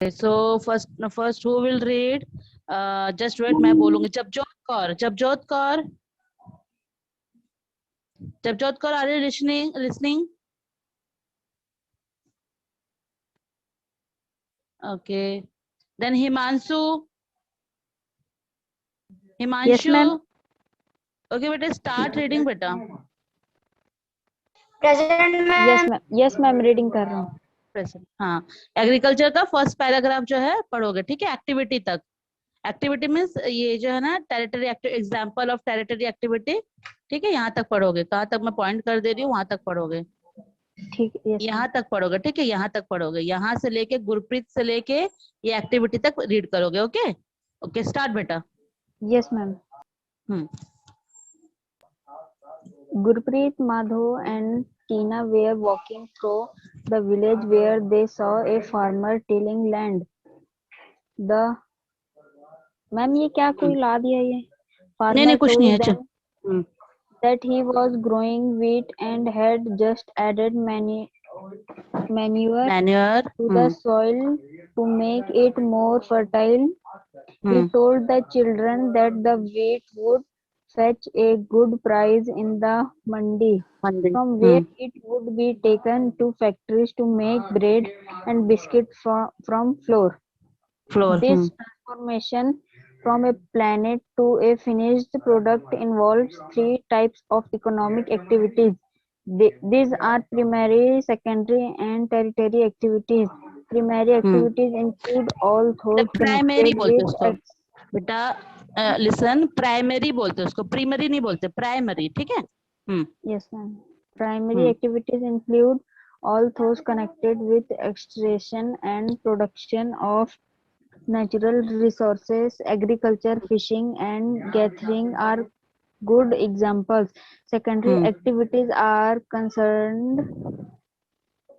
So first who will read? Just wait, मैं बोलूंगी. जपजोत Kaur, are you listening? Okay. Then Himanshu. Yes, ma'am. Okay, बेटा start reading बेटा. Present ma'am. Yes, ma'am. Reading कर रहा हूँ. Present. हाँ, एग्रीकल्चर का फर्स्ट पैराग्राफ जो है पढ़ोगे, ठीक है? एक्टिविटी तक. एक्टिविटी मीन्स ये जो है ना territory example of territory activity, ठीक है? यहाँ तक पढ़ोगे. कहाँ तक मैं पॉइंट कर दे रही हूँ वहां तक पढ़ोगे. ठीक. Yes. यहाँ तक पढ़ोगे, ठीक है? यहाँ तक पढ़ोगे. यहाँ से लेके गुरप्रीत से लेके ये एक्टिविटी तक रीड करोगे. ओके ओके, स्टार्ट बेटा. Yes, ma'am. Gurpreet, Madhav and Tina were walking through the village where they saw a farmer tilling land. The ma'am ये क्या कोई ला दिया ये? नहीं Farmer कुछ नहीं है. told them that he was growing wheat and had just added manure to the soil to make it more fertile. He told the children that the wheat would fetch a good price in the mandi, from where it would be taken to factories to make bread and biscuit from flour. This transformation from a plant to a finished product involves three types of economic activities. These are primary, secondary, and tertiary activities. Primary activities include all those primary connected बोलते with उसको बेटा. Listen, primary बोलते उसको, primary नहीं बोलते, primary, ठीक है? Yes, ma'am. Primary activities include all those connected with extraction and production of natural resources. Agriculture, fishing, and gathering are good examples. Secondary activities are concerned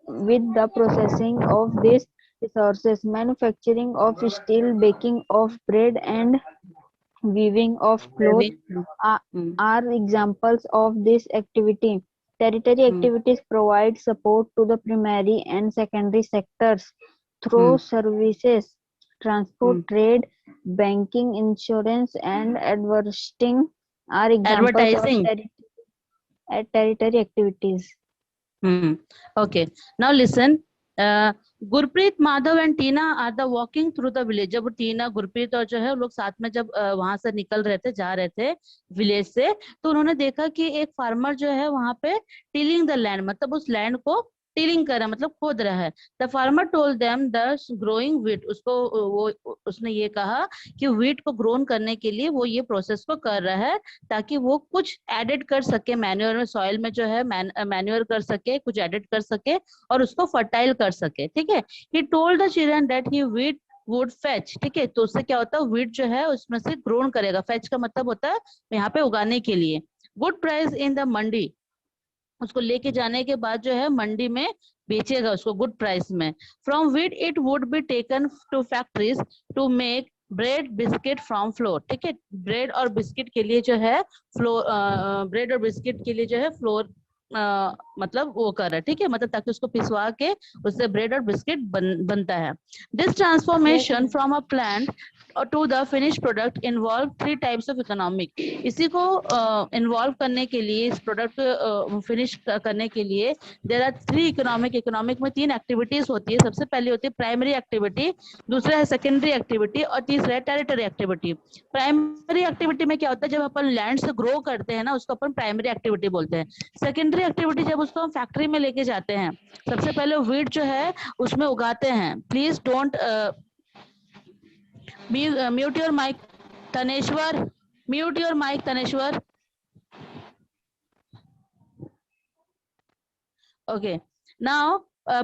with the processing of these resources. Manufacturing of steel, baking of bread, and weaving of cloth are examples of this activity. Tertiary activities provide support to the primary and secondary sectors through services, transport, trade, banking, insurance, and advertising are examples of tertiary activities. Okay, now listen. Gurpreet, Madhav and Tina are the walking through the village. जब टीना, गुरप्रीत और जो है लोग साथ में जब वहां से निकल रहे थे, जा रहे थे विलेज से, तो उन्होंने देखा कि एक फार्मर जो है वहां पे टिलिंग द लैंड, मतलब उस लैंड को टिलिंग कर रहा है, मतलब खोद रहा है. The farmer told them the growing wheat. उसने ये कहा कि व्हीट को ग्रोन करने के लिए वो ये प्रोसेस को कर रहा है ताकि वो कुछ एडिड कर सके मैन्योर में, सॉइल में जो है मैन्योर कर सके, कुछ एडिड कर सके और उसको फर्टाइल कर सके, ठीक है? He told the children that he wheat would fetch, ठीक है? तो उससे क्या होता है, व्हीट जो है उसमें से ग्रोन करेगा. फेच का मतलब होता है यहाँ पे उगाने के लिए. गुड प्राइस इन द मंडी, उसको लेके जाने के बाद जो है मंडी में बेचेगा उसको गुड प्राइस में. From wheat it would be taken to factories to make bread biscuit from flour, ठीक है? ब्रेड और बिस्किट के लिए जो है फ्लोर, ब्रेड और बिस्किट के लिए जो है फ्लोर मतलब वो कर रहा है, ठीक है? मतलब ताकि उसको पिसवा के उससे ब्रेड और बिस्किट बनता है. This transformation from a plant to the finish product involve three types of economic. इसी को इन्वॉल्व करने के लिए, इस प्रोडक्ट फिनिश करने के लिए there are three economic. Economic में तीन एक्टिविटीज होती है. सबसे पहले होती है प्राइमरी एक्टिविटी, दूसरा है सेकेंडरी एक्टिविटी और तीसरा है टेरिटरी एक्टिविटी. प्राइमरी एक्टिविटी में क्या होता है, जब अपन लैंड से ग्रो करते हैं ना, उसको अपन प्राइमरी एक्टिविटी बोलते हैं. सेकेंडरी एक्टिविटी जब उसको हम फैक्ट्री में लेके जाते हैं, सबसे पहले व्हीट जो है उसमें उगाते हैं. Please don't mute your mic Taneshwar, mute your mic Taneshwar. Okay, now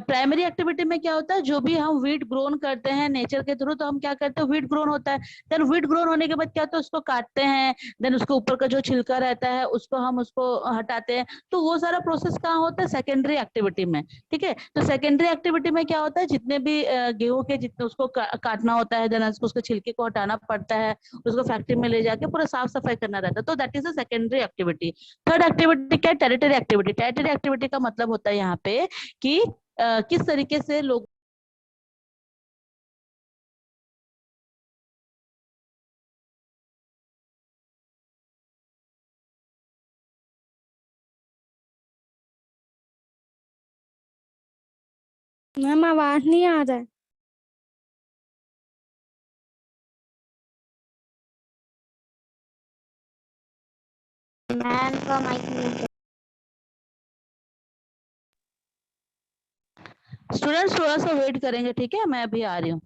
primary activity में क्या होता है, जो भी हम व्हीट ग्रोन करते हैं नेचर के थ्रू, तो हम क्या करते हैं, व्हीट ग्रोन होता है. देन व्हीट ग्रोन होने के बाद क्या होता है, उसको काटते हैं, देन उसके ऊपर का जो छिलका रहता है उसको हम उसको हटाते हैं. तो वो सारा प्रोसेस कहाँ होता है, सेकेंडरी एक्टिविटी में, ठीक है? तो सेकेंडरी एक्टिविटी में क्या होता है, जितने भी गेहूं के जितने उसको काटना होता है, देन उसको छिलके को हटाना पड़ता है, उसको फैक्ट्री में ले जाके पूरा साफ सफाई करना रहता है. तो that is a secondary activity. Third activity क्या है, टेरिटरी एक्टिविटी. टेरिटरी एक्टिविटी का मतलब होता है यहाँ पे कि किस तरीके से लोग मैम आवाज नहीं आ रहा है। मैम का माइक म्यूट है। स्टूडेंट्स थोड़ा सा वेट करेंगे, ठीक है, मैं अभी आ रही हूँ।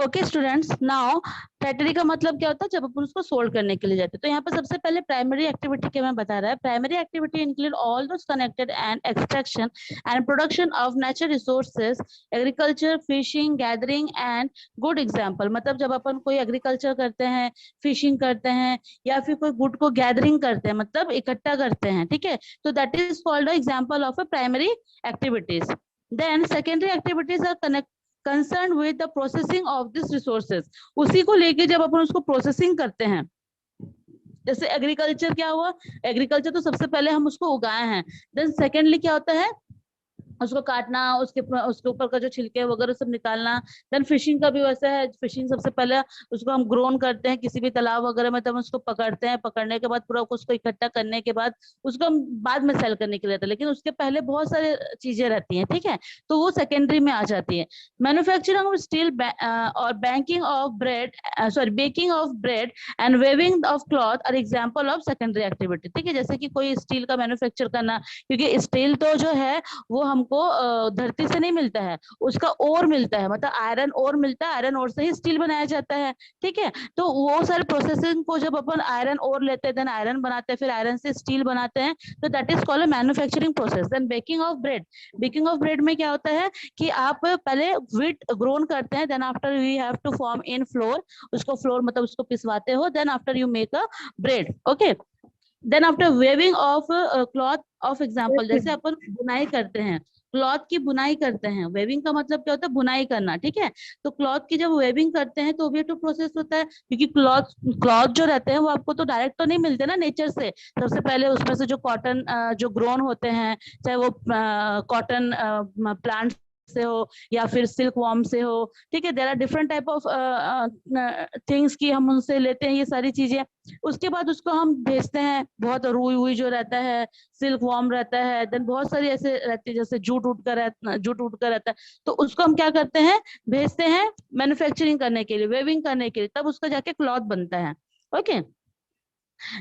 ओके स्टूडेंट्स, नाउ टैटरी का मतलब क्या होता है, जब अपन उसको सोल्व करने के लिए जाते हैं। तो यहाँ पे सबसे पहले प्राइमरी एक्टिविटी के में बता रहा है। Primary activity include all those connected and extraction and production of natural resources, agriculture, fishing, gathering and good example. मतलब जब अपन कोई एग्रीकल्चर करते हैं, फिशिंग करते हैं, या फिर कोई गुड को गैदरिंग करते हैं, मतलब इकट्ठा करते हैं, ठीक है, तो that is called example of a primary activities. Then secondary activities are concerned with the processing of these resources। उसी को लेके जब अपन उसको प्रोसेसिंग करते हैं, जैसे एग्रीकल्चर क्या हुआ, एग्रीकल्चर तो सबसे पहले हम उसको उगाए हैं, देन सेकेंडली क्या होता है, उसको काटना, उसके ऊपर का जो छिलके वगैरह सब निकालना। देन फिशिंग का भी वैसा है, फिशिंग सबसे पहले उसको हम ग्रोन करते हैं किसी भी तालाब वगैरह में, तब उसको पकड़ते हैं, पकड़ने के बाद पूरा उसको इकट्ठा करने के बाद उसको हम बाद में सेल करने के लिए रहता है, लेकिन उसके पहले बहुत सारे चीजें रहती हैं, ठीक है, तो वो सेकेंडरी में आ जाती है। मैन्युफैक्चरिंग ऑफ स्टील और banking of bread, sorry baking of bread and weaving of cloth are example of secondary activity, ठीक है। जैसे कि कोई स्टील का मैन्युफैक्चर करना, क्योंकि स्टील तो जो है वो हमको धरती से नहीं मिलता है, उसका ओर मिलता है, मतलब आयरन ओर मिलता है, आयरन ओर से ही स्टील बनाया जाता है, ठीक है। तो वो सारे प्रोसेसिंग को जब अपन आयरन ओर लेते हैं, देन आयरन बनाते हैं, फिर आयरन से स्टील बनाते हैं, तो that is called manufacturing process. Then baking of bread, baking of bread में क्या होता है कि आप पहले व्हीट ग्रोन करते हैं, then after you have to form in flour, उसको फ्लोर मतलब उसको पिसवाते हो, then after you make a bread, okay. Then after weaving of cloth of example, जैसे अपन बुनाई करते हैं, क्लॉथ की बुनाई करते हैं, वेविंग का मतलब क्या होता है, बुनाई करना, ठीक है। तो क्लॉथ की जब वेविंग करते हैं तो भी तो प्रोसेस होता है, क्योंकि क्लॉथ क्लॉथ जो रहते हैं वो आपको तो डायरेक्ट तो नहीं मिलते ना नेचर से, सबसे पहले उसमें से जो कॉटन जो ग्रोन होते हैं, चाहे वो कॉटन प्लांट से हो या फिर सिल्क वॉर्म से हो, ठीक है, there are different type of things की हम उनसे लेते हैं ये सारी चीजें। उसके बाद उसको हम भेजते हैं, बहुत रुई हुई जो रहता है, सिल्क वॉर्म रहता है, देन बहुत सारी ऐसे रहती है, जैसे जूट उठ कर रहता है, तो उसको हम क्या करते हैं, भेजते हैं मैन्युफैक्चरिंग करने के लिए, वेविंग करने के लिए, तब उसका जाके क्लॉथ बनता है, okay.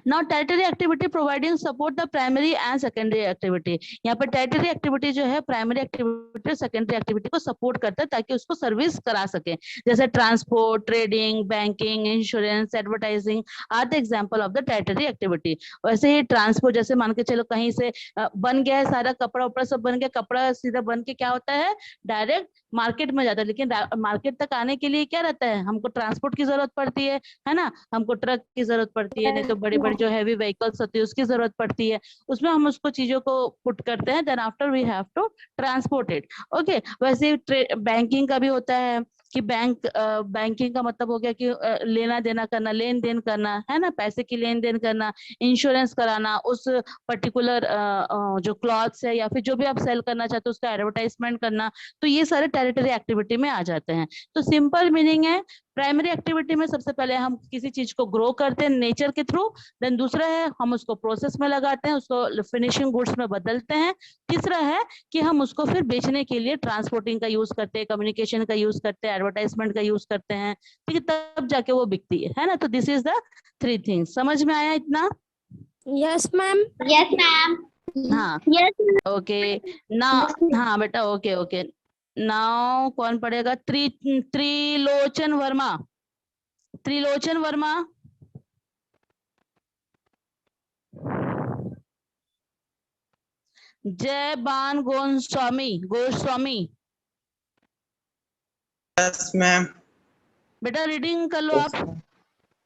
Now tertiary activity providing support the primary and secondary activity। यहाँ पर tertiary activity जो है primary activity और secondary activity को support करता है ताकि उसको सर्विस करा सके, जैसे transport, trading, banking, insurance, advertising are the example of the tertiary activity। वैसे ही ट्रांसपोर्ट, जैसे मान के चलो कहीं से बन गया है सारा कपड़ा उपड़ा सब बन गया, कपड़ा सीधा बन के क्या होता है, डायरेक्ट मार्केट में जाता है, लेकिन मार्केट तक आने के लिए क्या रहता है, हमको ट्रांसपोर्ट की जरूरत पड़ती है ना, हमको ट्रक की जरूरत पड़ती है, नहीं तो बड़ी बड़ी जो हैवी व्हीकल्स होती है उसकी जरूरत पड़ती है, उसमें हम उसको चीजों को पुट करते हैं, then after we have to transport it, okay. वैसे बैंकिंग का भी होता है कि बैंकिंग का मतलब हो गया कि लेना देना करना, लेन देन करना, है ना, पैसे की लेन देन करना, इंश्योरेंस कराना, उस पर्टिकुलर जो क्लॉथ्स है या फिर जो भी आप सेल करना चाहते हो उसका एडवर्टाइजमेंट करना, तो ये सारे टेरिटरी एक्टिविटी में आ जाते हैं। तो सिंपल मीनिंग है, प्राइमरी एक्टिविटी में सबसे पहले हम किसी चीज को ग्रो करते हैं नेचर के थ्रू, देन दूसरा है हम उसको प्रोसेस में लगाते हैं, उसको फिनिशिंग गुड्स में बदलते हैं, तीसरा है कि हम उसको फिर बेचने के लिए ट्रांसपोर्टिंग का यूज करते हैं, कम्युनिकेशन का यूज करते हैं, एडवर्टाइजमेंट का यूज करते हैं, ठीक है, तब जाके वो बिकती है ना। तो दिस इज द 3 थिंग्स। समझ में आया इतना? Yes ma'am. Yes ma'am. हाँ यस। ओके ना। हाँ बेटा ओके ओके। नाउ कौन पढ़ेगा? त्रिलोचन वर्मा। त्रिलोचन वर्मा। जय बान गोस्वामी। Goswami yes ma'am. बेटा रीडिंग कर लो आप।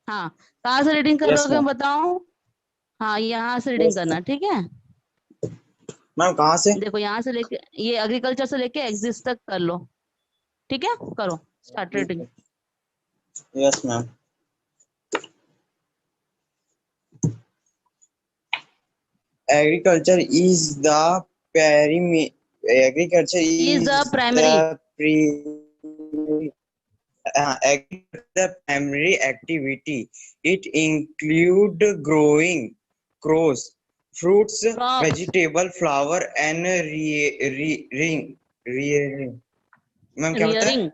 हाँ कहाँ से रीडिंग Yes, करोगे ma'am. बताओ? हाँ यहाँ से रीडिंग Yes, करना, ठीक है। मैम कहाँ से? देखो यहाँ से लेके ये एग्रीकल्चर से लेके एग्जिस्ट तक कर लो, ठीक है। करो start reading. Yes ma'am. Agriculture is the primary. Agriculture Is is the primary. the the primary activity. It include growing crops, fruits, Crops. vegetable, flower and rearing. Ma'am क्या बताया? रियरिंग।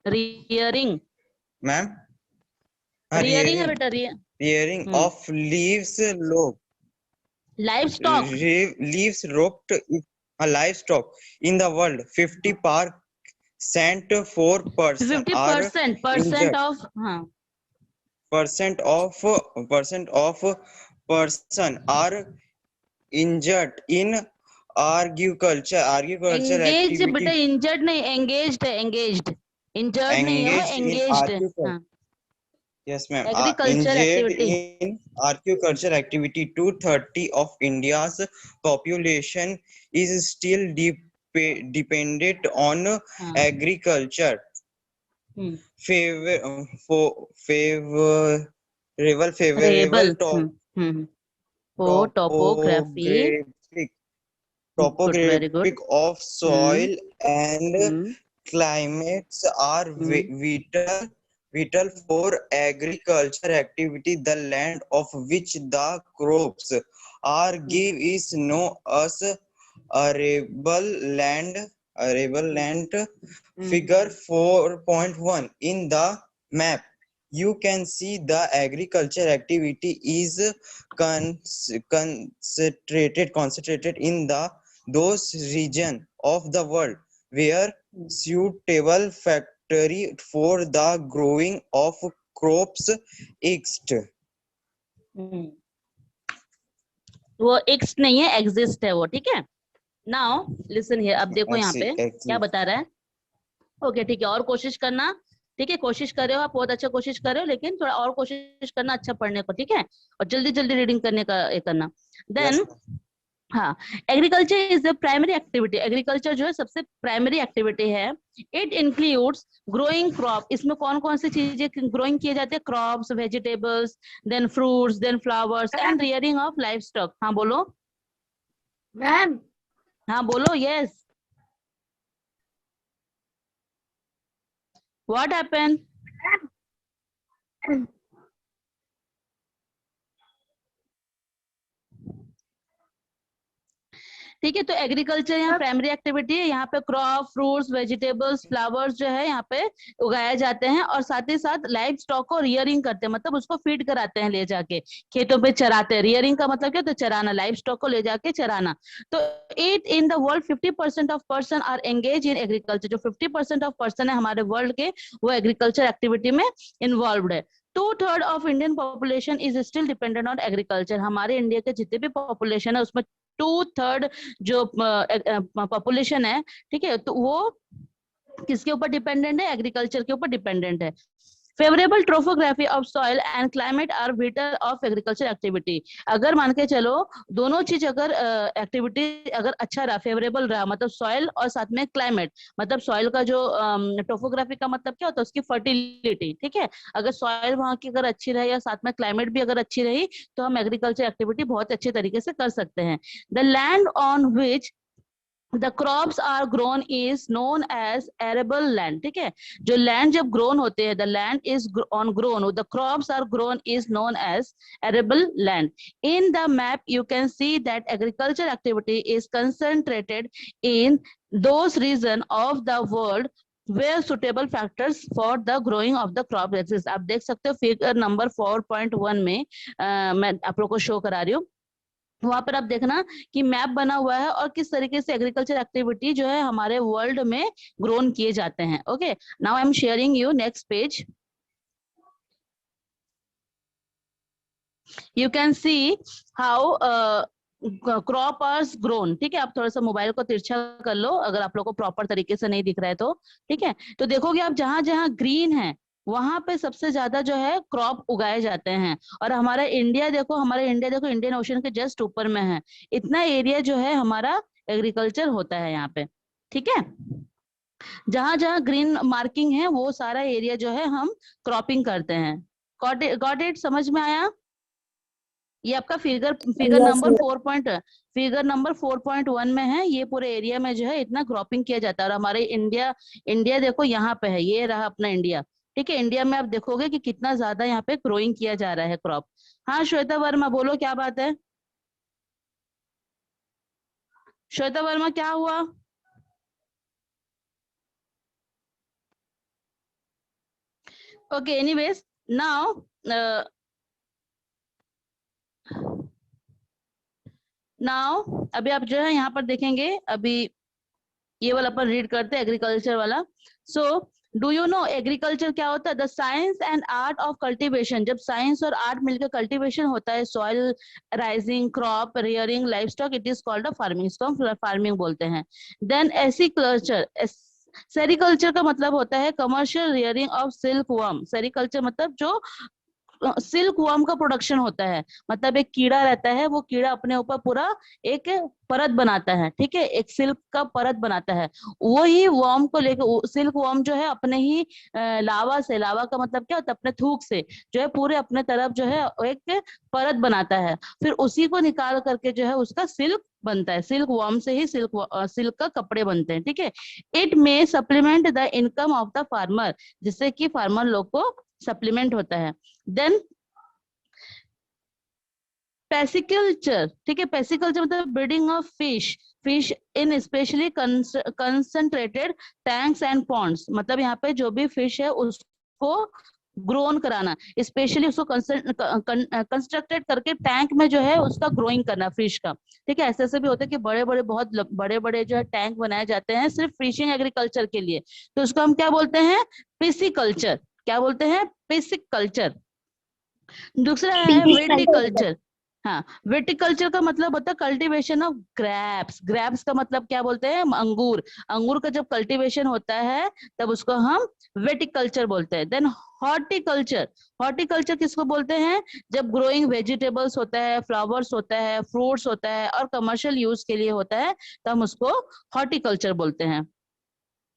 रियरिंग। मैम रियरिंग है rearing. बेटा। Rearing of leaves lobe. Live stock. Leaves roped livestock in the world 50% 4% 50% are percent injured of. हाँ percent of person are injured in agriculture engage बेटा, activity injured नहीं, engaged है। Engaged, injured नहीं है वो, engaged in engaged है। agriculture. हाँ Yes, ma'am. Agriculture Injured activity. in agriculture activity, 230 of India's population is still dependent on हाँ agriculture. Favorable rebel. Topography. Good very good. topographic of soil and climates are vital for agriculture activity. The land of which the crops are give is known as arable land. Figure 4.1 in the map. You can see the agriculture activity is concentrated in those regions of the world where suitable factory for the growing of crops exist. वो x नहीं है, exist है वो, ठीक है। Now listen here. अब देखो यहाँ पे क्या बता रहा है। ओके ठीक है, और कोशिश करना, ठीक है। कोशिश कर रहे हो आप, बहुत अच्छा कोशिश कर रहे हो, लेकिन थोड़ा और कोशिश करना अच्छा पढ़ने को, ठीक है। और जल्दी जल्दी रीडिंग करने का ये करना। देन हाँ, agriculture is the primary activity. Agriculture जो है सबसे प्राइमरी एक्टिविटी है। It includes growing crop. इसमें कौन कौन सी चीजें ग्रोइंग किए जाते हैं? Crops, vegetables, then fruits, then flowers and rearing of life stock. हाँ बोलो मैम। हाँ बोलो। Yes what happened? ठीक है, तो एग्रीकल्चर यहाँ प्राइमरी एक्टिविटी है। यहाँ पे क्रॉप, फ्रूट्स, वेजिटेबल्स, फ्लावर्स जो है यहाँ पे उगाए जाते हैं, और साथ ही साथ लाइव स्टॉक को रियरिंग करते हैं, मतलब उसको फीड कराते हैं, ले जाके खेतों पे चराते हैं। रियरिंग का मतलब क्या? तो चराना, लाइव स्टॉक को ले जाके चराना। तो it in the world 50% of person are engage in agriculture. जो 50% ऑफ पर्सन है हमारे वर्ल्ड के, वो एग्रीकल्चर एक्टिविटी में इन्वॉल्व है। 2/3 of Indian population is still dependent on agriculture. हमारे इंडिया के जितने भी पॉपुलेशन है उसमें 2/3 जो पॉपुलेशन है, ठीक है, तो वो किसके ऊपर डिपेंडेंट है? एग्रीकल्चर के ऊपर डिपेंडेंट है। Favourable topography of soil and climate are vital of agriculture activity. अगर मान के चलो दोनों चीज अगर एक्टिविटी अगर अच्छा रहा, फेवरेबल रहा, मतलब सॉइल और साथ में क्लाइमेट, मतलब सॉइल का जो ट्रोफोग्राफी का मतलब क्या होता है? उसकी फर्टिलिटी, ठीक है। अगर सॉइल वहां की अगर अच्छी रही, या साथ में क्लाइमेट भी अगर अच्छी रही, तो हम एग्रीकल्चर एक्टिविटी बहुत अच्छे तरीके से कर सकते हैं। The land on which the crops are grown is known as arable land। ठीक है, जो लैंड जब ग्रोन होते हैं, the land is on grown, the crops are grown is known as arable land। In the map you can see that agriculture activity is concentrated in those regions of the world where suitable factors for the growing of the crop exist। आप देख सकते हो figure number 4.1 में मैं आप लोग को show करा रही हूँ। वहां पर आप देखना कि मैप बना हुआ है और किस तरीके से एग्रीकल्चर एक्टिविटी जो है हमारे वर्ल्ड में ग्रोन किए जाते हैं। Okay, now I am sharing you next page. You can see how crop are grown. ठीक है, आप थोड़ा सा मोबाइल को तिरछा कर लो अगर आप लोग को प्रॉपर तरीके से नहीं दिख रहा है तो। ठीक है, तो देखोगे आप जहां जहां ग्रीन है वहां पे सबसे ज्यादा जो है क्रॉप उगाए जाते हैं। और हमारा इंडिया देखो, इंडियन ओशन के जस्ट ऊपर में है। इतना एरिया जो है हमारा एग्रीकल्चर होता है यहाँ पे। ठीक है, जहां जहां ग्रीन मार्किंग है वो सारा एरिया जो है हम क्रॉपिंग करते हैं। गॉट इट, समझ में आया? ये आपका फिगर नंबर 4.1 में है। ये पूरे एरिया में जो है इतना क्रॉपिंग किया जाता है। और हमारे इंडिया देखो यहाँ पे है, ये रहा अपना इंडिया। ठीक है, इंडिया में आप देखोगे कि कितना ज्यादा यहाँ पे ग्रोइंग किया जा रहा है क्रॉप। हाँ श्वेता वर्मा बोलो, क्या बात है? श्वेता वर्मा क्या हुआ? ओके, एनीवेज नाउ अभी आप जो है यहाँ पर देखेंगे, अभी ये वाला अपन रीड करते हैं एग्रीकल्चर वाला। So do you know agriculture क्या होता है? The science and art of cultivation. जब साइंस और आर्ट मिलकर कल्टीवेशन होता है, soil rising, crop rearing, life stock, it is called a farming. इसको हम फार्मिंग बोलते हैं। देन एसीकल्चर, सेरिकल्चर का मतलब होता है commercial rearing of silk worm. Sericulture मतलब जो सिल्क वर्म का प्रोडक्शन होता है, मतलब एक कीड़ा रहता है, वो कीड़ा अपने ऊपर पूरा एक परत बनाता है। ठीक है, एक सिल्क का परत बनाता है। वही वर्म को लेकर सिल्क वर्म जो है अपने ही लावा का मतलब क्या होता है, अपने थूक से जो है पूरे अपने तरफ जो है एक परत बनाता है। फिर उसी को निकाल करके जो है उसका सिल्क बनता है। सिल्क वर्म से ही सिल्क का कपड़े बनते हैं। ठीक है, it may supplement the income of the farmer, जिससे कि फार्मर लोग को सप्लीमेंट होता है। Then pisciculture. ठीक है, पैसिकल्चर मतलब breeding of fish in specially concentrated tanks and ponds. मतलब यहाँ पे जो भी फिश है उसको ग्रोन कराना, स्पेशली उसको कंस्ट्रक्टेड करके टैंक में जो है उसका ग्रोइंग करना फिश का। ठीक है, ऐसे भी होता है कि बहुत बड़े बड़े जो है टैंक बनाए जाते हैं सिर्फ फिशिंग एग्रीकल्चर के लिए, तो उसको हम क्या बोलते हैं? पिसिकल्चर। क्या बोलते हैं? पिसिकल्चर। दूसरा है विटिकल्चर। हाँ, विटिकल्चर का मतलब होता है कल्टीवेशन ऑफ ग्रेप्स। ग्रेप्स का मतलब क्या बोलते हैं? अंगूर। अंगूर का जब कल्टीवेशन होता है तब उसको हम विटिकल्चर बोलते हैं। Then horticulture. हॉर्टिकल्चर किसको बोलते हैं? जब ग्रोइंग वेजिटेबल्स होता है, फ्लावर्स होता है, फ्रूट्स होता है और कमर्शियल यूज के लिए होता है तो हम उसको हॉर्टिकल्चर बोलते हैं।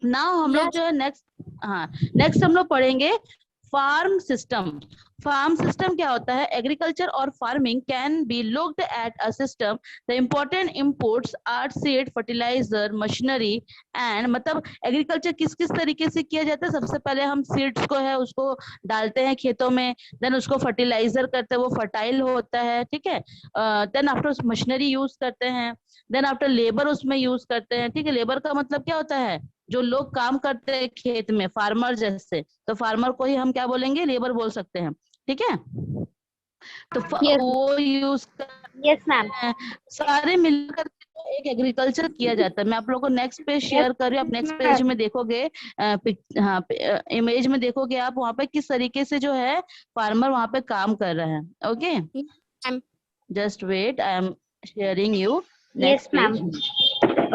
नाउ हम लोग जो है नेक्स्ट हम लोग पढ़ेंगे फार्म सिस्टम। फार्म सिस्टम क्या होता है? एग्रीकल्चर और farming can be looked at a system. The important inputs are seed, fertiliser, machinery and. मतलब एग्रीकल्चर किस किस तरीके से किया जाता है? सबसे पहले हम सीड्स को है उसको डालते हैं खेतों में, देन उसको फर्टिलाइजर करते हैं, वो फर्टाइल होता है। ठीक है, देन आफ्टर मशीनरी यूज करते हैं, देन आफ्टर लेबर उसमें यूज करते हैं। ठीक है, लेबर का मतलब क्या होता है? जो लोग काम करते हैं खेत में, फार्मर जैसे, तो फार्मर को ही हम क्या बोलेंगे? लेबर बोल सकते हैं। ठीक है, तो वो यूज यस मैम। सारे मिलकर एक एग्रीकल्चर किया जाता है। मैं आप लोगों को नेक्स्ट पेज शेयर कर रही हूँ। आप नेक्स्ट पेज में देखोगे, हाँ इमेज में देखोगे आप वहाँ पे किस तरीके से जो है फार्मर वहाँ पे काम कर रहा है। Okay, just wait, I am sharing you next page.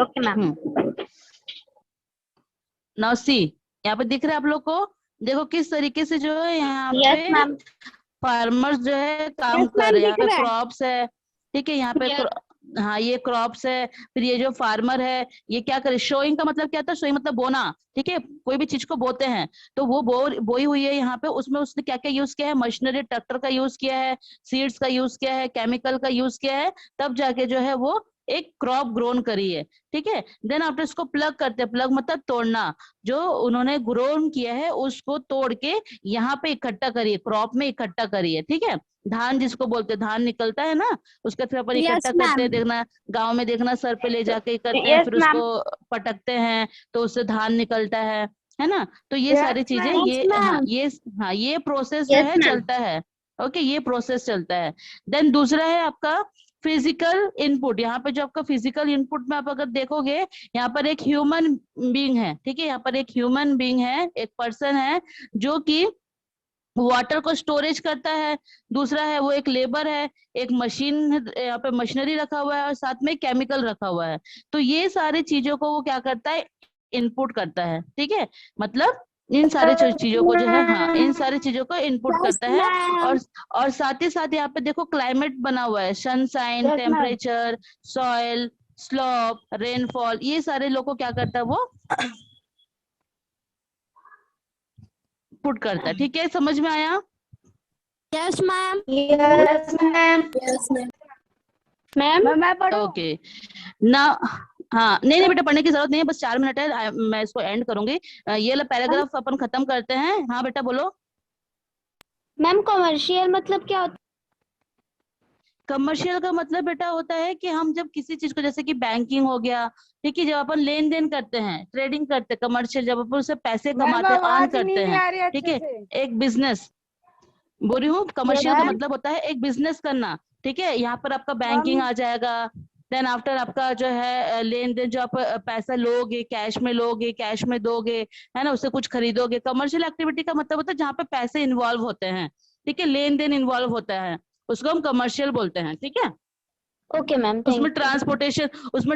Okay ma'am. Now see, यहाँ पे दिख रहा है आप लोग को? देखो किस तरीके से जो है यहाँ यस पे मैम। फार्मर्स जो है काम कर रहे हैं। यहाँ पे क्रॉप्स है। ठीक है, यहाँ पे हाँ ये क्रॉप्स है। फिर ये जो फार्मर है ये क्या करे? शोइंग का मतलब क्या था? शोइंग मतलब बोना। ठीक है, कोई भी चीज को बोते हैं तो वो बोई हुई है यहाँ पे। उसमें उसने क्या क्या यूज किया है? मशीनरी, ट्रैक्टर का यूज किया है, सीड्स का यूज किया है, केमिकल का यूज किया है, तब जाके जो है वो एक क्रॉप ग्रोन करी है। ठीक है, देन आफ्टर इसको प्लग करते हैं। प्लग मतलब तोड़ना। जो उन्होंने ग्रोन किया है उसको तोड़ के यहाँ पे इकट्ठा करिए, क्रॉप में इकट्ठा करिए। ठीक है, धान जिसको बोलते हैं, धान निकलता है ना, उसका फिर अपन इकट्ठा करते हैं। देखना गांव में देखना सर पे ले जाके करते हैं, फिर उसको पटकते हैं तो उससे धान निकलता है। है ना। तो ये सारी चीजें ये प्रोसेस जो है चलता है। ओके, ये प्रोसेस चलता है। देन दूसरा है आपका फिजिकल इनपुट। यहाँ पे जो आपका फिजिकल इनपुट में आप अगर देखोगे, यहाँ पर एक ह्यूमन बीइंग है, ठीक है, यहाँ पर एक ह्यूमन बीइंग है, एक पर्सन है जो कि वाटर को स्टोरेज करता है। दूसरा है वो एक लेबर है, एक मशीन, यहाँ पे मशीनरी रखा हुआ है और साथ में केमिकल रखा हुआ है। तो ये सारी चीजों को वो क्या करता है, इनपुट करता है, ठीक है। मतलब इन सारे चीजों को जो है, हाँ, इन सारी चीजों को इनपुट करता है। और साथ ही साथ यहाँ पे देखो क्लाइमेट बना हुआ है, sunshine, temperature, soil, slope, rainfall, ये सारे लोग को क्या करता है, वो पुट करता है, ठीक है। समझ में आया? Yes ma'am. Yes ma'am. Yes ma'am. मैं पढ़ूं? ओके ना, हाँ, नहीं पढ़ने की जरूरत नहीं है, बस 4 मिनट है, मैं इसको एंड करूंगी। ये ला पैराग्राफ अपन खत्म करते हैं। हाँ बेटा बोलो। मैम कमर्शियल मतलब क्या होता कमर्शियल का मतलब बेटा होता है कि हम जब किसी चीज को, जैसे कि बैंकिंग हो गया, ठीक है, जब अपन लेन देन करते हैं, ट्रेडिंग करते हैं, कमर्शियल, जब अपन उससे पैसे कमाते हैं, अर्न करते हैं, ठीक है, एक बिजनेस बोल रही हूँ। कमर्शियल का मतलब होता है एक बिजनेस करना, ठीक है। यहाँ पर आपका बैंकिंग आ जाएगा। देन आफ्टर आपका जो है लेन देन, जो आप पैसा लोगे, कैश में लोगे, कैश में दोगे, है ना, उससे कुछ खरीदोगे। कमर्शियल एक्टिविटी का मतलब होता है जहाँ पे पैसे इन्वॉल्व होते हैं, ठीक है, लेन देन इन्वॉल्व होता है, उसको हम कमर्शियल बोलते हैं, ठीक है। ओके मैम, उसमें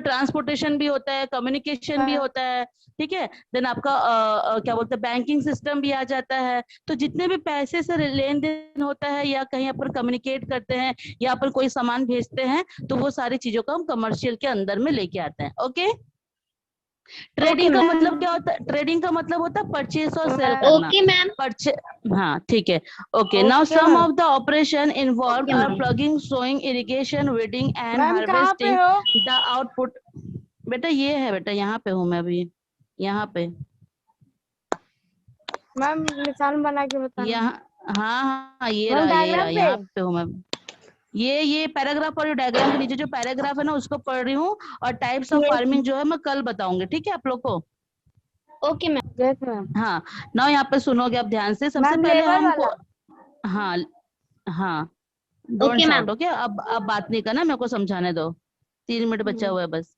ट्रांसपोर्टेशन भी होता है, कम्युनिकेशन भी होता है, ठीक है। देन आपका क्या बोलते हैं, बैंकिंग सिस्टम भी आ जाता है। तो जितने भी पैसे से लेन देन होता है, या कहीं अपन कम्युनिकेट करते हैं, या अपन कोई सामान भेजते हैं, तो वो सारी चीजों को हम कमर्शियल के अंदर में लेके आते हैं। ओके। ट्रेडिंग का मतलब क्या होता है? ट्रेडिंग का मतलब होता है परचेस और सेल करना। Okay ma'am. हाँ ठीक है। Okay, now some of the operation involve are ploughing, sowing, irrigation, weeding and harvesting the output. बेटा ये है, बेटा यहाँ पे हूँ मैं अभी, यहाँ पे मैम निशान बना के बताना। यहाँ, हाँ, ये रहा यहाँ पे हूँ मैं। ये पैराग्राफ और डायग्राम के नीचे जो पैराग्राफ है ना, उसको पढ़ रही हूँ। और टाइप्स ऑफ फार्मिंग जो है मैं कल बताऊंगी, ठीक है आप लोग को। Okay ma'am. Yes ma'am. हाँ, ना यहाँ पे सुनोगे आप ध्यान से। सबसे पहले हमको, हाँ हाँ, डोंट शाउट, ओके। अब बात नहीं करना, मेरे को समझाने दो, 3 मिनट बचा हुआ है बस,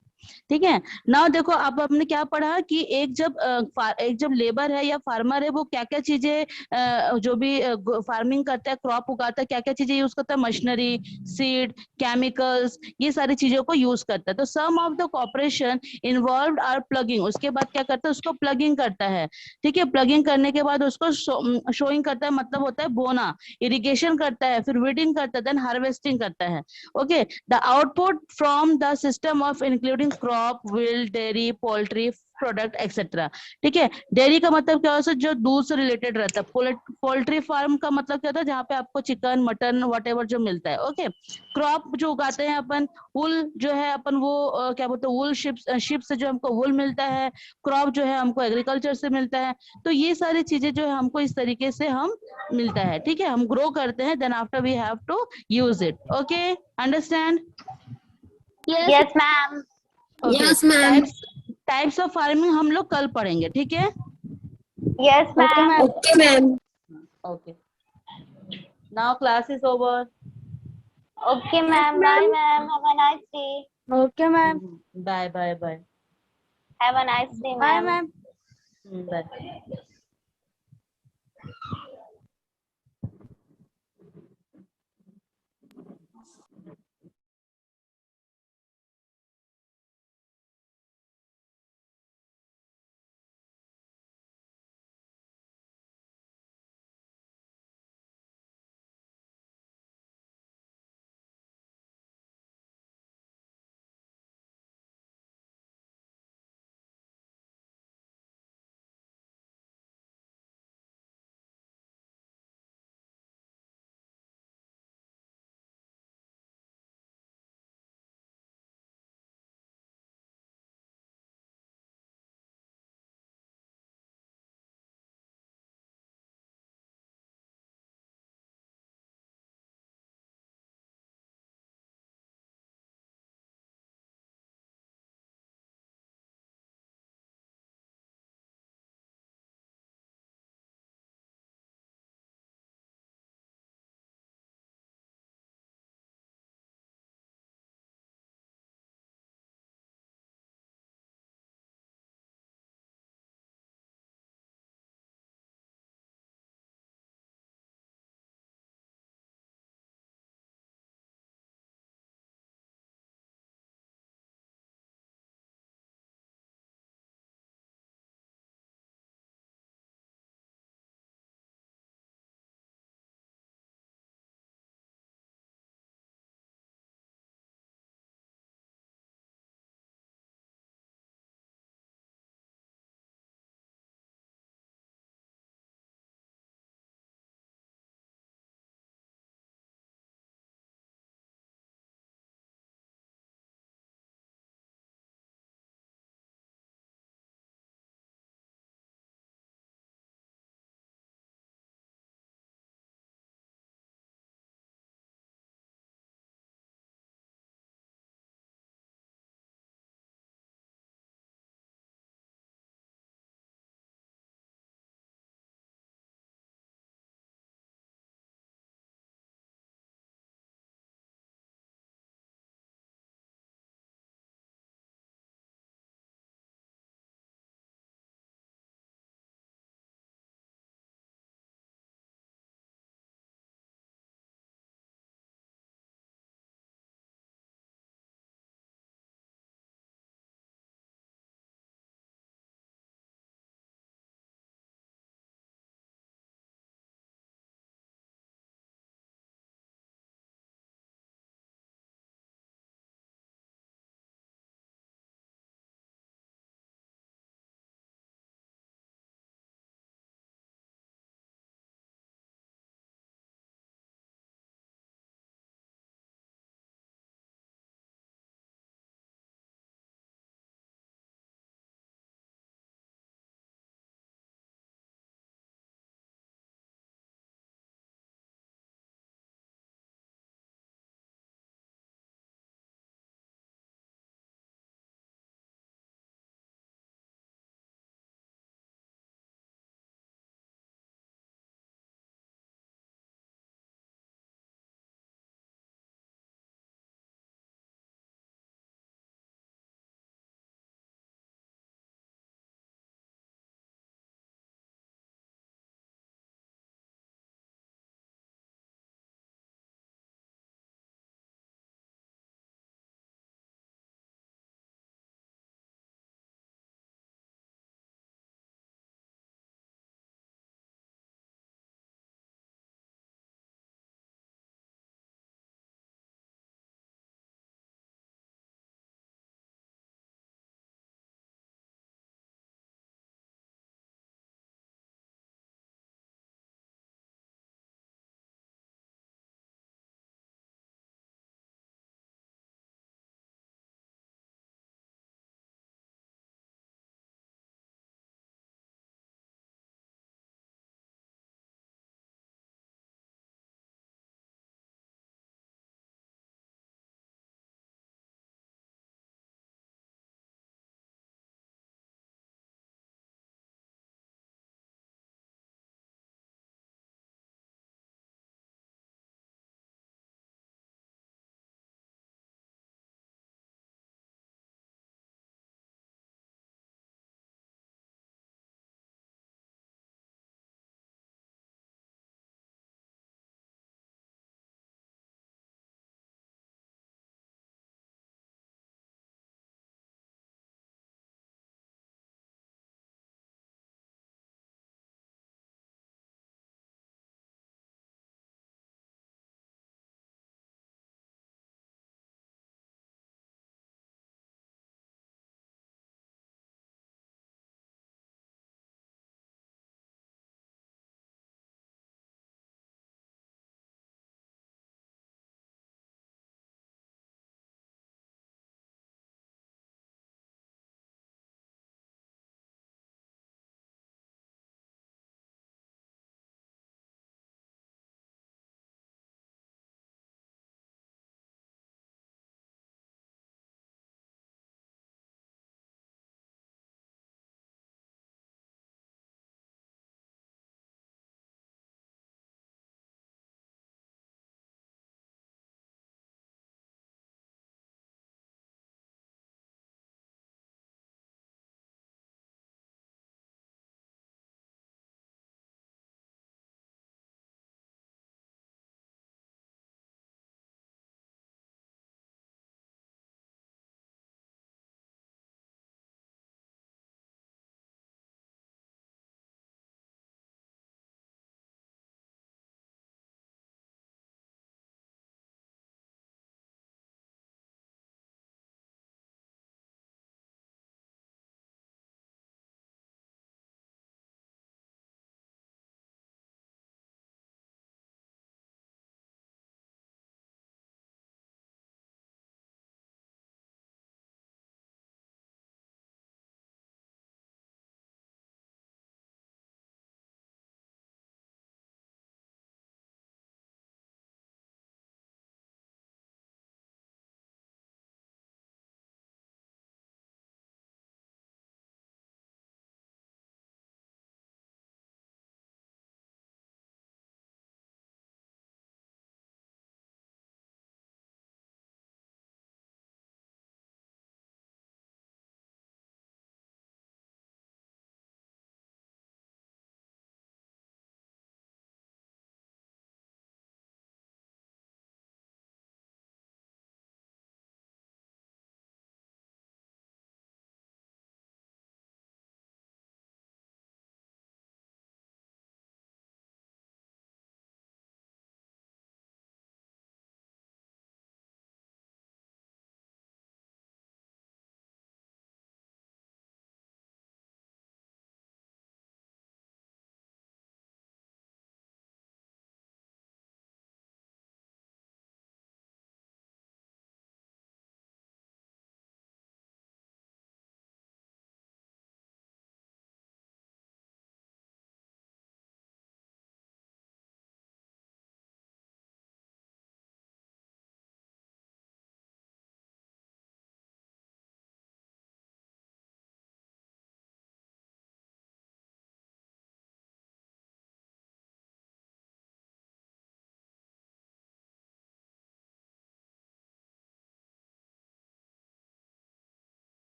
ठीक है। नाउ देखो, अब हमने क्या पढ़ा कि एक जब लेबर है या फार्मर है, वो क्या क्या चीजें जो भी फार्मिंग करता है, क्रॉप उगाता है, क्या क्या चीजें यूज करता है, मशीनरी, सीड, केमिकल्स, ये सारी चीजों को यूज करता है। तो some of the cooperation involve are plugging. उसके बाद क्या करता है, उसको प्लगिंग करता है, ठीक है। प्लगिंग करने के बाद उसको शोइंग करता है, मतलब होता है बोना, इरिगेशन करता है, फिर वीडिंग करता है, देन हार्वेस्टिंग करता है। Okay, the output from the system of including crop, will, dairy, poultry product etcetera, ठीक है। डेयरी का मतलब क्या होता है, जो दूध से रिलेटेड रहता है। पोल्ट्री फार्म का मतलब क्या होता है, जहाँ पे आपको चिकन, मटन, व्हाटएवर जो मिलता है। ओके। क्रॉप जो उगाते हैं अपन, वुल जो है अपन वो क्या बोलते हैं, वुल शिप से जो हमको वुल मिलता है। क्रॉप जो है हमको एग्रीकल्चर से मिलता है। तो ये सारी चीजें जो है हमको इस तरीके से हम मिलता है, ठीक है। हम ग्रो करते हैं, then after we have to use it. Okay, understand? Yes ma'am. Yes ma'am. Types of farming हम लोग कल पढ़ेंगे, ठीक है। Yes ma'am. Okay ma'am. Okay, now class is over. Okay ma'am. Bye ma'am. Have a nice day. Okay ma'am. Bye bye bye have a nice day bye ma'am. Ma'am. Bye.